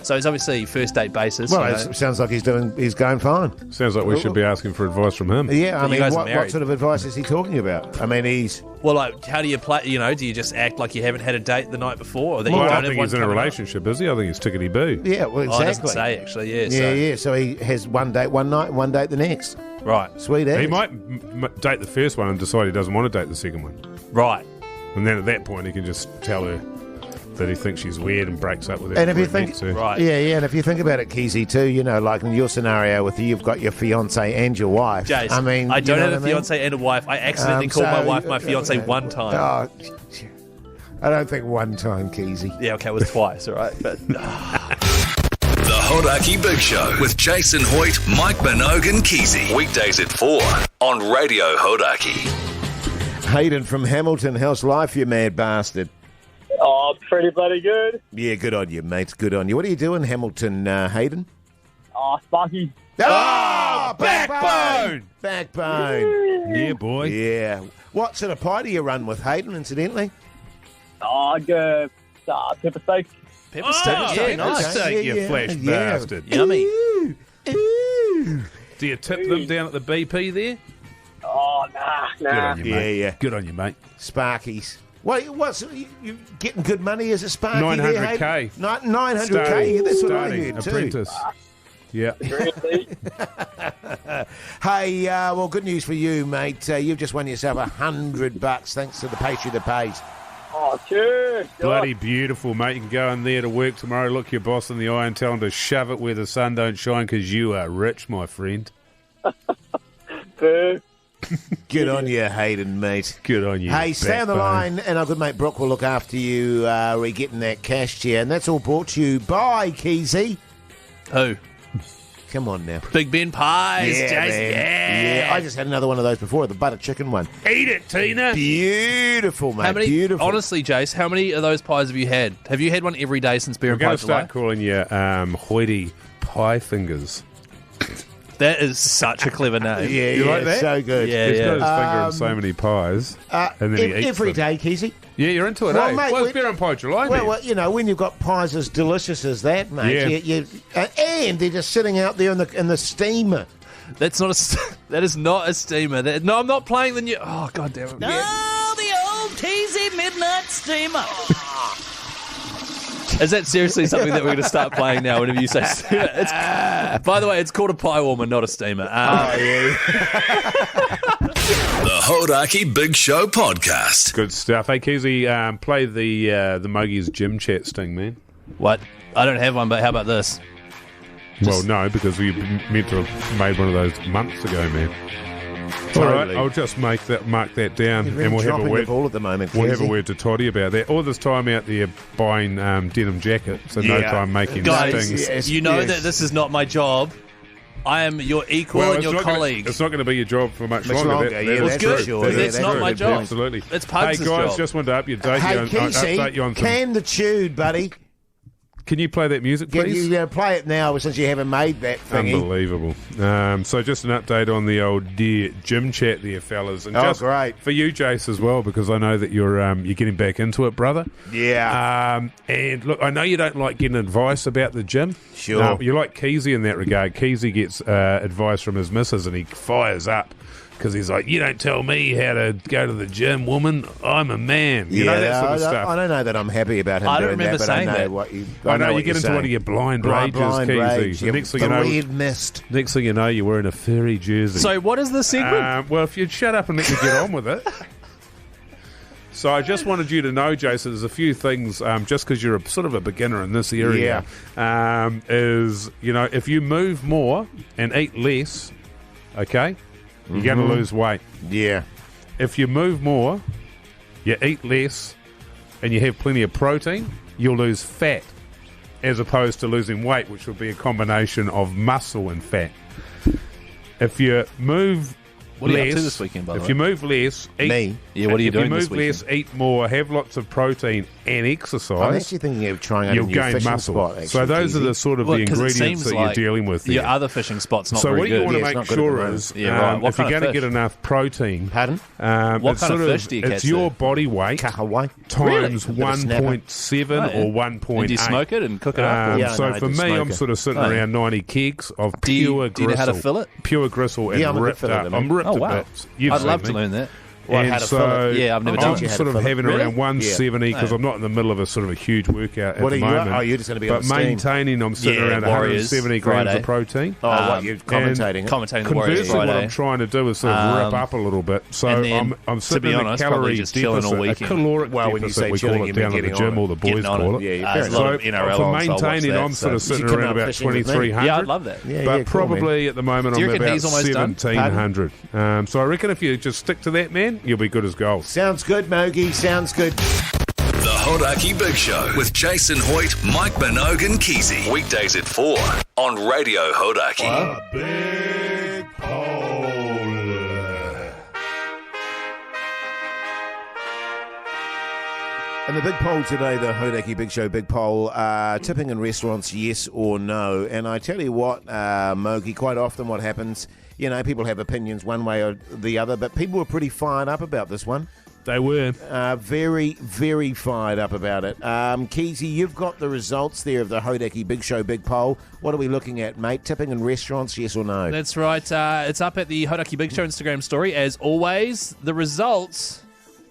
So it's obviously first date basis.
Well,
you know.
it sounds like he's going fine.
Sounds like we should be asking for advice from him.
Yeah, I
But you
mean,
guys are
what
married.
sort of advice is he talking about? I mean, he's...
Well, like, how do you play? You know, do you just act like you haven't had a date the night before, or that
Well,
you
I
don't
don't
have
think
one
he's in a
coming up?
relationship, is he? I think he's tickety-boo.
Yeah, well,
Oh, it
exactly.
doesn't say actually. Yeah.
Yeah,
So,
yeah. So he has one date one night, one date the next.
Right.
Sweet as.
He might date the first one and decide he doesn't want to date the second one.
Right.
And then at that point he can just tell her that he thinks she's weird and breaks up with her.
And if you
before he
think,
meets her.
Right.
yeah, and if you think about it, Keyzie, too, like in your scenario with you've got your fiance and your wife.
Jase,
I mean,
I don't
you know
have a
what I mean?
fiance and a wife. I accidentally called my wife my fiance one time.
Oh, I don't think one time, Keyzie.
Yeah, okay, it was twice, all right? But
The Hodaki Big Show with Jason Hoyt, Mike Minogue and Keyzie. Weekdays at 4 on Radio Hodaki.
Hayden from Hamilton, how's life, you mad bastard?
Oh, pretty bloody good.
Yeah, good on you, mate. Good on you. What are you doing, Hamilton, Hayden?
Oh, Sparky.
Ah,
backbone!
Backbone.
Yeah, boy.
Yeah. What sort of pie do you run with, Hayden, incidentally?
Oh, I'd go pepper steak.
pepper steak, yeah, nice.
Steak, you flesh bastard.
Yummy.
Ooh, ooh.
Do you tip them down at the BP there?
Oh, nah.
Good on you,
Yeah,
mate.
yeah.
Good on you, mate.
Sparkies. Wait, you getting good money as a Sparky?
900K.
There, Hayden? 900K. That's what I
Starting
heard too.
apprentice. Yeah.
Really?
Hey, well, good news for you, mate. You've just won yourself $100 thanks to the Patriot that pays.
Oh, cheers.
Bloody beautiful, mate. You can go in there to work tomorrow, look your boss in the eye and tell him to shove it where the sun don't shine because you are rich, my friend.
Boo.
Good on you, Hayden, mate.
Good on you.
Hey, stay on the
backbone.
line, and our good mate Brooke will look after you re-getting that cash here. And that's all brought to you by Keyzie.
Who?
Come on now.
Big Ben pies.
Yeah,
Jase.
man.
Yeah.
I just had another one of those before, the butter chicken one.
Eat it, Tina.
Beautiful, mate.
How many?
Beautiful.
Honestly, Jase, how many of those pies have you had? Have you had one every day since Beer
I'm
and
going
Pie
to start
July?
calling you Hoity Pie Fingers.
That is such a clever name.
Yeah,
You
yeah,
like that?
so good.
Yeah,
He's
yeah.
got his finger in so many pies, and then he eats
every
them.
day, Keyzie.
Yeah, you're into it,
Well,
eh?
mate,
It's Beer and Pie July, man.
Well, when you've got pies as delicious as that, mate,
Yeah.
man. They're just sitting out there in the steamer.
That is not a steamer. No, I'm not playing the new. Oh, God damn it.
Oh, the old Keyzie Midnight Steamer.
Is that seriously something that we're going to start playing now whenever you say steamer? By the way, it's called a pie warmer, not a steamer.
The Hodaki Big Show podcast.
Good stuff. Hey, Keyzie, play the Mogies gym chat sting, man.
What? I don't have one, but how about this?
Well, no, because we meant to have made one of those months ago, man. All right, I'll just mark that down,
You're really
and we'll have a
dropping
word.
the ball at the moment,
We'll have a
Keyzie.
word to Toddy about that. All this time out there buying denim jackets, and no
Yeah.
time making
Guys,
stings.
Yes,
you know
yes.
that this is not my job. I am your equal and
it's
your
not
colleague.
it's not going to be your job for much
Much
longer.
longer,
That
yeah,
is
that's
good,
for sure.
because
Yeah,
it's not
true.
my job.
Absolutely.
It's Pugs'
Hey, guys,
job.
just wanted to update
Hey,
you on
Keyzie,
some.
can the tune, buddy.
Can you play that music,
Can
please?
you play it now since you haven't made that thingy?
Unbelievable. So just an update on the old dear gym chat there, fellas. And
Oh,
just
great.
for you, Jase, as well, because I know that you're getting back into it, brother.
Yeah.
And look, I know you don't like getting advice about the gym.
Sure.
No, you like Keyzie in that regard. Keyzie gets advice from his missus and he fires up because he's like, you don't tell me how to go to the gym, woman. I'm a man. You know, that sort of stuff.
I don't know that I'm happy about him
I don't
doing
remember
that, but I
saying
know
that.
what you.
I know you
what
get
you're
into
saying.
one of your blind
Blind
rages, Keyzie.
rage,
The
yeah,
next thing
the
you know,
red mist.
next thing you know, you're wearing a furry jersey.
So what is the segment?
Well, if you'd shut up and let me get on with it. So I just wanted you to know, Jason, there's a few things, just because you're sort of a beginner in this area, is, if you move more and eat less, okay, you're going to lose weight.
Yeah.
If you move more, you eat less, and you have plenty of protein, you'll lose fat, as opposed to losing weight, which would be a combination of muscle and fat. If you move
What are you
less,
up to this weekend, by the
if
way?
you move less, eat,
Me?
Yeah, what are you doing
If you
this
move
weekend?
less, eat more, have lots of protein and
I'm
exercise,
actually thinking of trying out
you'll
a new
gain
fishing
muscle.
spot. Actually,
So those are
Keyzie.
the sort of
Well,
the
'cause it
ingredients
seems
that you're
like
dealing with there.
Your other fishing spot's not
So
very
what you
good.
want to
Yeah, it's
make
not good at the
sure
moment.
is,
Yeah, right. What
if you're
kind of
going to
fish?
get enough protein,
Pardon?
What
it's
kind of
sort
fish do you catch
It's your
there?
body weight
Kahawai.
times
A bit of snapper.
1.7
Oh, yeah.
or 1.8.
And do you smoke it and cook it up?
Yeah,
So
no, I
for
do
me,
smoke
I'm
it.
sort of sitting
Oh, yeah.
around 90 kegs of
Do you-
pure
do you know how to
gristle.
fill it?
Pure gristle and
Yeah, I'm a good
ripped
filler,
up.
man.
I'm ripped
Oh,
to
wow.
bits. You've
I'd
seen
love
me.
to learn that.
Well,
And
how to
so
fill it.
Yeah, I've never
I'm
done it.
sort of having
Really?
around 170 because
Yeah.
I'm not in the middle of a sort of a huge workout
What
at
are
the
you?
moment.
Oh, you're just going to be
but
on steam.
maintaining, I'm sitting
Yeah,
around
Warriors,
170 grams
Friday.
of protein.
Oh, what, you're commentating it?
Commentating the Warriors
Conversely, what
Friday.
I'm trying to do is sort of rip up a little bit. So
and then,
I'm
to
sitting
be
in
honest,
a
probably
calorie
just chilling all
deficit, a
weekend.
caloric
Well, when you
deficit,
say
we
chilling,
call it
you mean
down at the
getting
gym,
on
or
it.
the boys
Getting on
call
it.
it.
Yeah, yeah,
There's
fair
a lot
enough.
of
So
NRL
for
on, so I'll watch
maintaining,
that,
I'm sort of
so-
You
sitting
come
around
out
about
fishing with me?
2,300.
Yeah, I'd love that.
Yeah,
But
yeah, cool, man.
probably at the moment
Do you
I'm
reckon
about
he's almost done?
1,700. So I reckon if you just stick to that, man, you'll be good as gold.
Sounds good, Mogi. Sounds good.
The Hodaki Big Show with Jason Hoyt, Mike Minogue and Keyzie. Weekdays at 4 on Radio Hodaki.
Big poll.
And the big poll today, the Hodaki Big Show big poll, tipping in restaurants, yes or no. And I tell you what, Mogi, quite often what happens, people have opinions one way or the other, but people were pretty fired up about this one.
They were.
Very, very fired up about it. Keyzie, you've got the results there of the Hodaki Big Show big poll. What are we looking at, mate? Tipping in restaurants, yes or no?
That's right. It's up at the Hodaki Big Show Instagram story. As always, the results,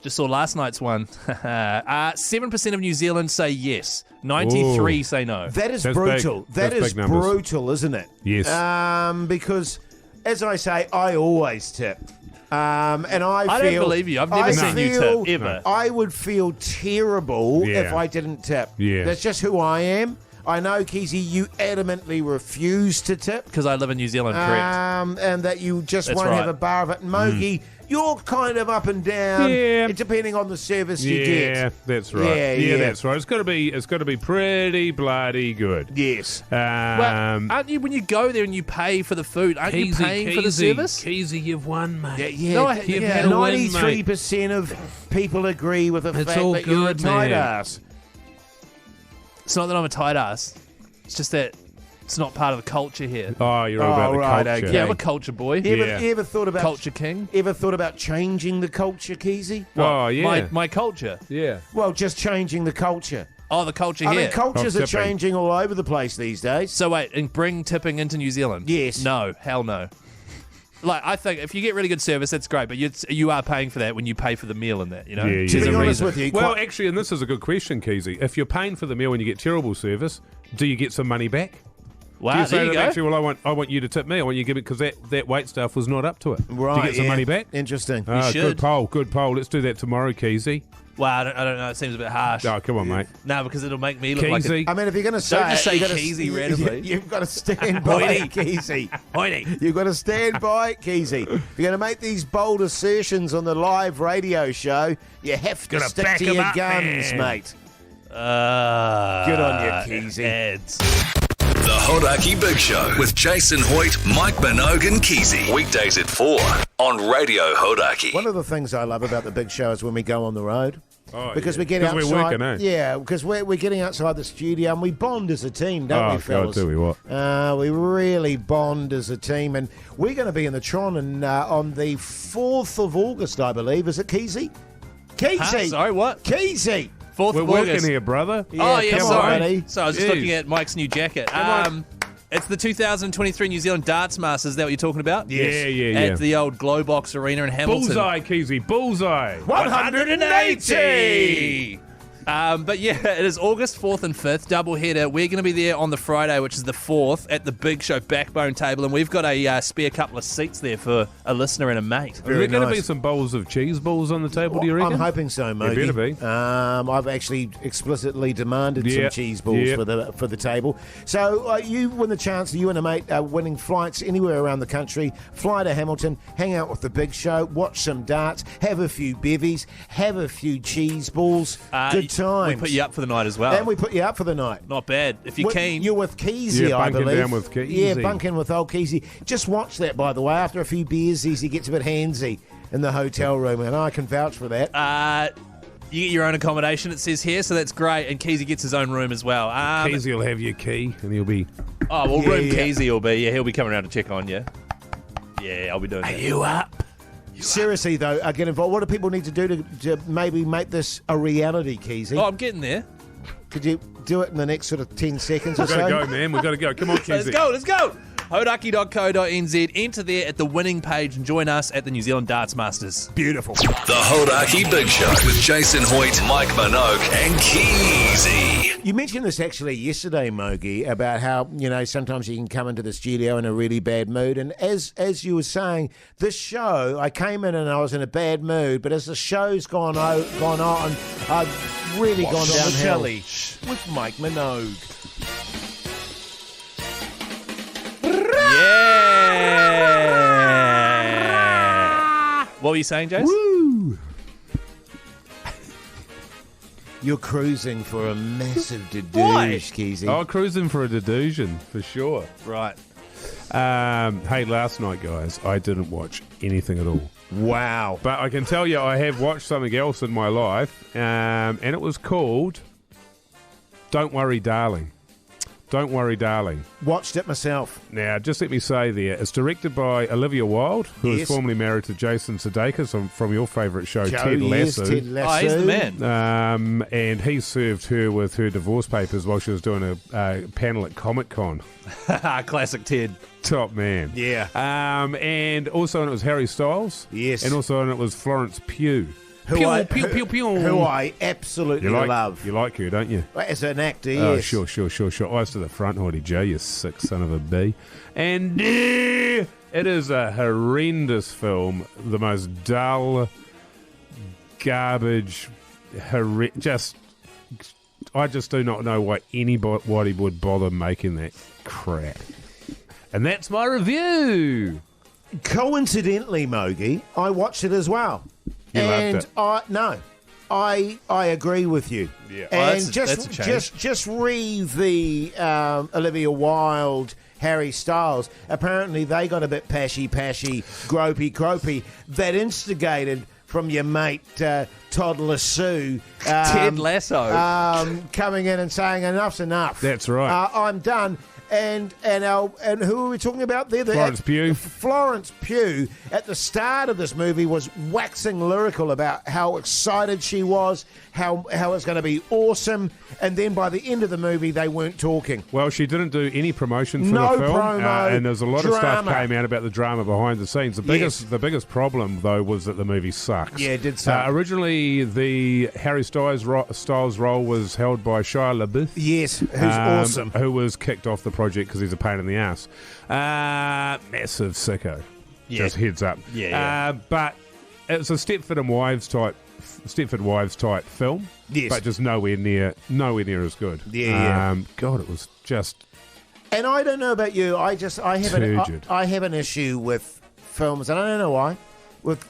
just saw last night's one. 7% of New Zealand say yes. 93
Ooh.
say no.
That is
That's
brutal.
big.
That
That's
is
big numbers.
brutal, isn't it?
Yes.
Because, as I say, I always tip. And I
don't
feel,
believe you. I've never seen you tip, ever.
I would feel terrible
Yeah.
if I didn't tip.
Yeah.
That's just who I am. I know, Keyzie, you adamantly refuse to tip.
Because I live in New Zealand, correct.
And that you just
That's
won't
right.
have a bar of it. And Mogi, you're kind of up and down,
Yeah.
depending on the service you
Yeah,
get.
that's right.
Yeah.
That's right. It's got to be pretty bloody good.
Yes.
Well, aren't you, when you go there and you pay for the food, aren't you paying for the service?
Keyzie, you've won, mate.
Yeah,
No,
You've had a win, mate.
93% of people agree with the
It's
fact
all
that you're a
good,
tight
man.
ass.
It's not that I'm a tight ass. It's just that it's not part of the culture here.
Oh, you're all about the
right,
culture.
okay.
Yeah, I'm a culture boy.
Yeah.
You ever thought about
Culture king.
Ever thought about changing the culture, Keyzie?
Oh, yeah.
My culture.
Yeah.
Well, just changing the culture.
Oh, the culture
I
here.
mean, cultures
Oh,
are
tipping.
changing all over the place these days.
So wait, and bring tipping into New Zealand?
Yes.
No, hell no. Like, I think if you get really good service, that's great, but you are paying for that when you pay for the meal and that, you know?
Yeah,
To
yeah.
be
There's a
honest
reason.
with you,
Well, actually, and this is a good question, Keyzie. If you're paying for the meal and you get terrible service, do you get some money back? Do
Wow,
you say
there you
to
go.
them, actually, well, I want you to tip me. I want you to give it because that wait staff was not up to it.
right,
Do you get some
yeah.
money back?
Interesting.
Ah,
should.
Good poll. Let's do that tomorrow, Keyzie.
Wow, I don't know. It seems a bit harsh.
Oh, come on, mate.
No, because it'll make me look like a...
Keyzie.
I mean, if you're going to say
Don't just
it,
say
you've gotta-
Keyzie randomly.
You've got to stand by it, Keyzie.
Hoity.
You've got to stand by it, Keyzie. If you're going to make these bold assertions on the live radio show, you have to
Gotta
stick
back
to
'em
your
up,
guns,
man.
mate.
Good
Good on you, Keyzie.
Ads.
The Hodaki Big Show with Jason Hoyt, Mike Minogue and Keyzie. Weekdays at 4 on Radio Hodaki.
One of the things I love about the big show is when we go on the road.
Oh,
Because
yeah.
we get
'Cause
outside.
we're working, eh?
Yeah, because we're getting outside the studio and we bond as a team, don't
Oh,
we, fellas?
God, do we what?
We really bond as a team. And we're going to be in the Tron and, on the 4th of August, I believe. Is it Keyzie? Keyzie!
Huh? Sorry, what?
Keyzie!
4th
We're
of
working
August.
here, brother.
Oh, yeah,
come on,
sorry.
buddy.
So I was just
Jeez.
looking at Mike's new jacket.
on.
It's the 2023 New Zealand Darts Masters. Is that what you're talking about?
Yeah, yeah,
At
yeah.
the old Glowbox Arena in Hamilton.
Bullseye, Keyzie, bullseye.
180!
But yeah, it is August 4th and 5th, double header. We're going to be there on the Friday, which is the 4th, at the Big Show Backbone table, and we've got a spare couple of seats there for a listener and a mate.
Is there going to
nice.
be some bowls of cheese balls on the table, do you reckon?
I'm hoping so, mate.
better be.
I've actually explicitly demanded some
Yep.
cheese balls
Yep.
for the table. So you win the chance, you and a mate are winning flights anywhere around the country. Fly to Hamilton, hang out with the Big Show, watch some darts, have a few bevies, have a few cheese balls. Good times.
We put you up for the night as well.
And we put you up for the night.
Not bad. If you're keen.
You're with Keyzie,
Yeah,
I
bunking
believe.
down with Keyzie.
Yeah, bunking with old Keyzie. Just watch that, by the way. After a few beers, he gets a bit handsy in the hotel room, and I can vouch for that.
You get your own accommodation, it says here, so that's great. And Keyzie gets his own room as well.
Keyzie will have your key and he'll be...
Oh, well,
Yeah,
room
yeah.
Keyzie will be. Yeah, he'll be coming around to check on you. Yeah, I'll be doing that.
you up?
Seriously, though, get involved. What do people need to do to maybe make this a reality, Keyzie?
Oh, I'm getting there.
Could you do it in the next sort of 10 seconds or
We've
so?
got to go, man. We've got to go. Come on, Keyzie.
Let's go. Hodaki.co.nz. Enter there at the winning page and join us at the New Zealand Darts Masters.
Beautiful.
The Hodaki Big Show with Jason Hoyt, Mike Minogue and Keyzie.
You mentioned this actually yesterday, Mogi, about how, sometimes you can come into the studio in a really bad mood. And as you were saying, this show, I came in and I was in a bad mood, but as the show's gone on, I've really gone downhill with Mike Minogue.
Yeah. What were you saying, Jase?
Woo!
You're cruising for a massive
Why?
deduge, Keyzie.
Oh, cruising for a delusion, for sure.
Right.
Hey, last night, guys, I didn't watch anything at all.
Wow.
But I can tell you I have watched something else in my life, and it was called Don't Worry, Darling. Don't Worry, Darling.
Watched it myself.
Now, just let me say there, it's directed by Olivia Wilde, who
Yes.
is formerly married to Jason Sudeikis from your favourite show, Ted
Yes,
Lasso.
Ted Lasso.
Oh, he's the man.
And he served her with her divorce papers while she was doing a panel at Comic-Con.
Classic Ted.
Top man.
Yeah.
And also in it was Harry Styles.
Yes.
And also in it was Florence Pugh.
Who
Pew,
I,
pew,
who,
pew, pew.
who I absolutely love.
You like her, don't you?
As an actor,
Oh,
yes.
sure. Eyes to the front, Hoity J, you sick son of a bee. And it is a horrendous film. The most dull, garbage, I just do not know why anybody would bother making that crap. And that's my review.
Coincidentally, Mogi, I watched it as well.
You
and
loved it.
I agree with you.
Yeah.
Oh,
And
that's a change.
just read the Olivia Wilde, Harry Styles. Apparently they got a bit pashy, gropey, that instigated from your mate Todd Lasso.
Ted Lasso.
Coming in and saying enough's enough.
That's right.
I'm done. and who are we talking about there?
Florence Pugh.
Florence Pugh at the start of this movie was waxing lyrical about how excited she was, how it's going to be awesome, and then by the end of the movie they weren't talking.
Well, she didn't do any promotion for
No
the film,
promo,
and there's a lot of stuff
drama.
came out about the drama behind the scenes. The biggest problem though was that the movie sucks.
Yeah, it did suck.
Originally, the Harry Styles role was held by Shia LaBeouf.
Yes, who's awesome.
Who was kicked off the project because he's a pain in the ass. Massive sicko.
Yeah.
Just heads up.
Yeah.
But it's a Stepford Wives type film.
Yes.
But just nowhere near as good.
Yeah.
God, it was just.
And I don't know about you. I
Turgid.
have an issue with films, and I don't know why.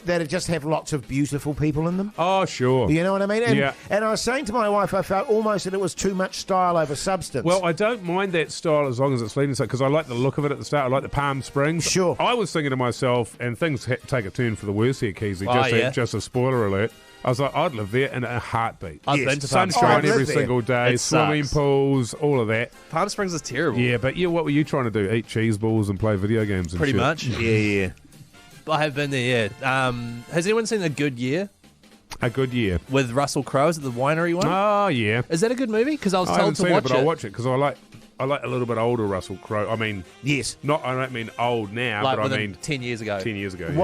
That just have lots of beautiful people in them.
Oh, sure.
You know what I mean? And,
Yeah.
and I was saying to my wife, I felt almost that it was too much style over substance.
Well, I don't mind that style as long as it's leading, because I like the look of it at the start. I like the Palm Springs.
Sure.
I was thinking to myself, and things take a turn for the worse here, Keyzie. Just a spoiler alert. I was like, I'd live there in a heartbeat.
I've been to Palm
Sunshine
I'd live
every
there.
single day,
It
swimming
sucks.
pools, all of that.
Palm Springs is terrible.
Yeah, but what were you trying to do? Eat cheese balls and play video games and
Pretty
shit?
much.
yeah.
I have been there, yeah. Has anyone seen A Good Year
A good year.
with Russell Crowe? Is it the winery one?
Oh, yeah.
Is that a good movie? Because I was
I
told
haven't
to
seen
watch
it, but I'll watch it because I like a little bit older Russell Crowe. I mean,
Yes.
I don't mean old now,
like
but I
within
mean
10 years ago.
10 years ago. yeah.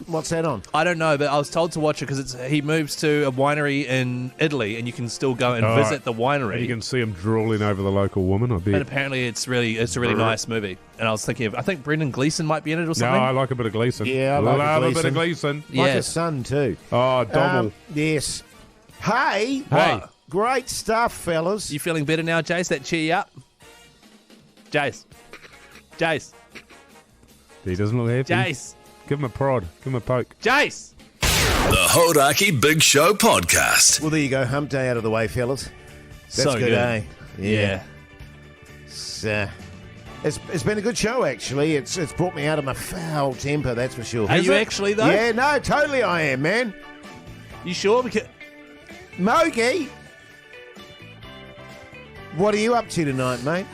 What's that on?
I don't know, but I was told to watch it because he moves to a winery in Italy, and you can still go and
Oh,
visit the winery.
And you can see him drooling over the local woman, I
And
bet.
apparently, it's a really nice movie. And I was thinking I think Brendan Gleeson might be in it or
No,
something.
I like a bit of Gleason.
Yeah, I like
Love
a
a bit of Gleason.
Like
Yeah.
his son, too.
Oh, Dommel.
Yes. Hey.
Hey.
Great stuff, fellas.
You feeling better now, Jase? That cheer you up, Jase.
He doesn't look happy.
Jase.
Give him a prod. Give him a poke.
Jase.
The Hodaki Big Show podcast.
Well, there you go. Hump day out of the way, fellas. That's
So good.
eh?
Yeah.
It's been a good show, actually. It's brought me out of my foul temper, that's for sure.
Are you
it?
actually though?
Yeah, no, totally I am, man.
You sure? Because
Mogi, what are you up to tonight, mate?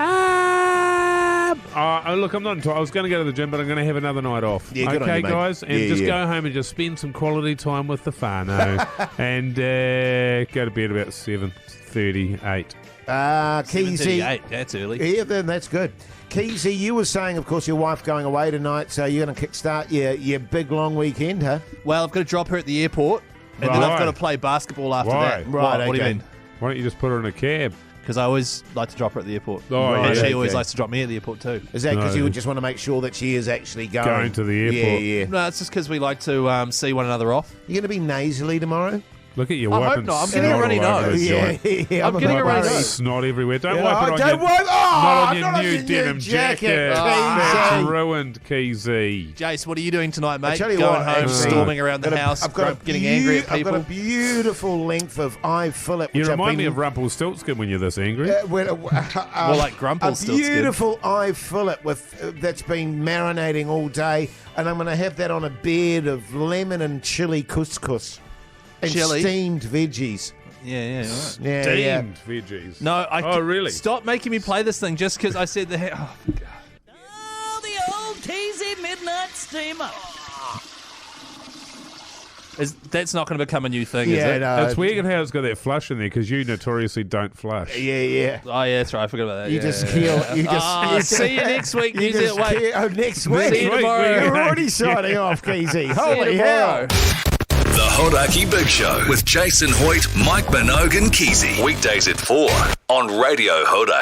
Look, I'm not. I was going to go to the gym, but I'm going to have another night off.
Yeah, good on
okay,
you, mate.
guys, and
Yeah,
just
yeah.
go home and just spend some quality time with the whānau, and go to bed about 7:38.
Keyzie.
7:38. That's early.
Yeah, then that's good. Keyzie, you were saying, of course, your wife going away tonight, so you're going to kickstart your big long weekend, huh?
Well, I've got to drop her at the airport, and then I've got to play basketball after
Why?
that.
Right,
What do you
okay.
mean?
Why don't you just put her in a cab?
Because I always like to drop her at the airport.
Oh,
and
yeah,
she always
okay.
likes to drop me at the airport too.
Is that because
No.
you would just want to make sure that she is actually
Going to the airport.
Yeah.
No, it's just because we like to see one another off.
You're going to be nasally tomorrow?
Look at you
I hope
wiping
not. I'm
snot
getting a runny
all over
nose.
the joint.
Yeah.
I'm getting a runny
worried.
nose.
Snot everywhere. Don't
Yeah,
wipe it on
don't
your,
wipe- oh,
not on your
not on
new
your new
denim
jacket,
jacket.
Keyzie.
That's ruined, Keyzie.
Jace, what are you doing tonight, mate?
tell you
Going
what,
home,
actually,
storming around the house, getting angry at
I've got a
people.
beautiful length of eye fillet.
You
which I've
remind me
been-
of Rumpelstiltskin when you're this angry.
More like Grumpelstiltskin.
A beautiful eye fillet that's been marinating all day, and I'm going to have that on a bed of lemon and chili couscous and
Chili?
steamed veggies.
Yeah, right.
Yeah.
Steamed veggies.
No,
Oh, really?
Stop making me play this thing just because I said the. Oh, God.
Oh, the old Keyzie Midnight Steamer.
That's not going to become a new thing,
Yeah,
is it?
no.
It's weird how it's got that flush in there because you notoriously don't flush.
Yeah.
Oh, yeah, that's right. I forgot about that.
You
yeah,
just
yeah,
kill.
yeah.
You just.
Ah, see you next week,
You
Keyzie.
just
Wait.
kill- Oh, next
See
week.
you tomorrow.
You're already signing off, Keyzie.
See you
Holy hell.
tomorrow.
The Hodaki Big Show with Jason Hoyt, Mike Minogue and Keyzie. Weekdays at 4 on Radio Hodaki.